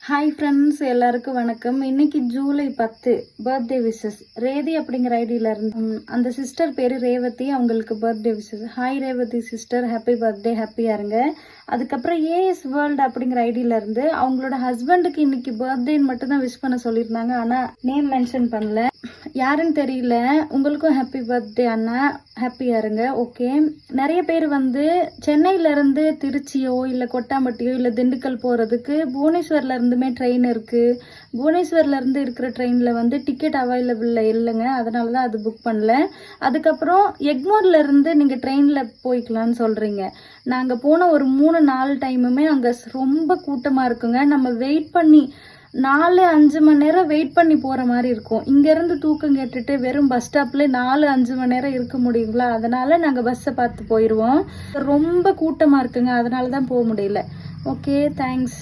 Hi friends, எல்லாருக்கும் வணக்கம். இன்னைக்கு ஜூலை 10 பர்த்டே விஷஸ். ரேதி அப்படிங்கிற ஐடியில இருந்து அந்த சிஸ்டர் பேரு ரேவதி. அவங்களுக்கு birthday wishes. Hi Revathi sister, happy birthday, ஹாப்பியா இருங்க. அதுக்கப்புறம் ஏஎஸ் வேர்ல்டு அப்படிங்கிற ஐடியில இருந்து அவங்களோட ஹஸ்பண்டுக்கு இன்னைக்கு பர்த்டேன்னு மட்டும் தான் விஷ் பண்ண சொல்லியிருந்தாங்க. ஆனா நேம் மென்ஷன் பண்ணல, யாருன்னு தெரியல. உங்களுக்கும் ஹாப்பி பர்த்டே அண்ணா, ஹாப்பியா இருங்க. ஓகே, நிறைய பேர் சென்னையில இருந்து திருச்சியோ இல்ல கொட்டாம்பட்டியோ இல்ல திண்டுக்கல் போறதுக்கு புவனேஸ்வர்ல இருந்துமே ட்ரெயின் இருக்கு. புவனேஸ்வர்ல இருந்து இருக்கிற ட்ரெயின்ல டிக்கெட் அவைலபிள் இல்லைங்க, அதனாலதான் அது புக் பண்ணல. அதுக்கப்புறம் எக்மோர்ல இருந்து நீங்க ட்ரெயின்ல போய்க்கலாம்னு சொல்றீங்க. நாங்க போன ஒரு 3-4 டைமுமே அங்க ரொம்ப கூட்டமா இருக்குங்க. நம்ம வெயிட் பண்ணி 4-5 மணி நேரம் வெயிட் பண்ணி போற மாதிரி இருக்கும். இங்க இருந்து தூக்கம் கேட்டுட்டு வெறும் பஸ் ஸ்டாப்ல 4-5 மணி நேரம் இருக்க முடியுங்களா? அதனால நாங்க பஸ்ஸை பார்த்து போயிடுவோம். ரொம்ப கூட்டமா இருக்குங்க, அதனாலதான் போக முடியல. Okay, thanks.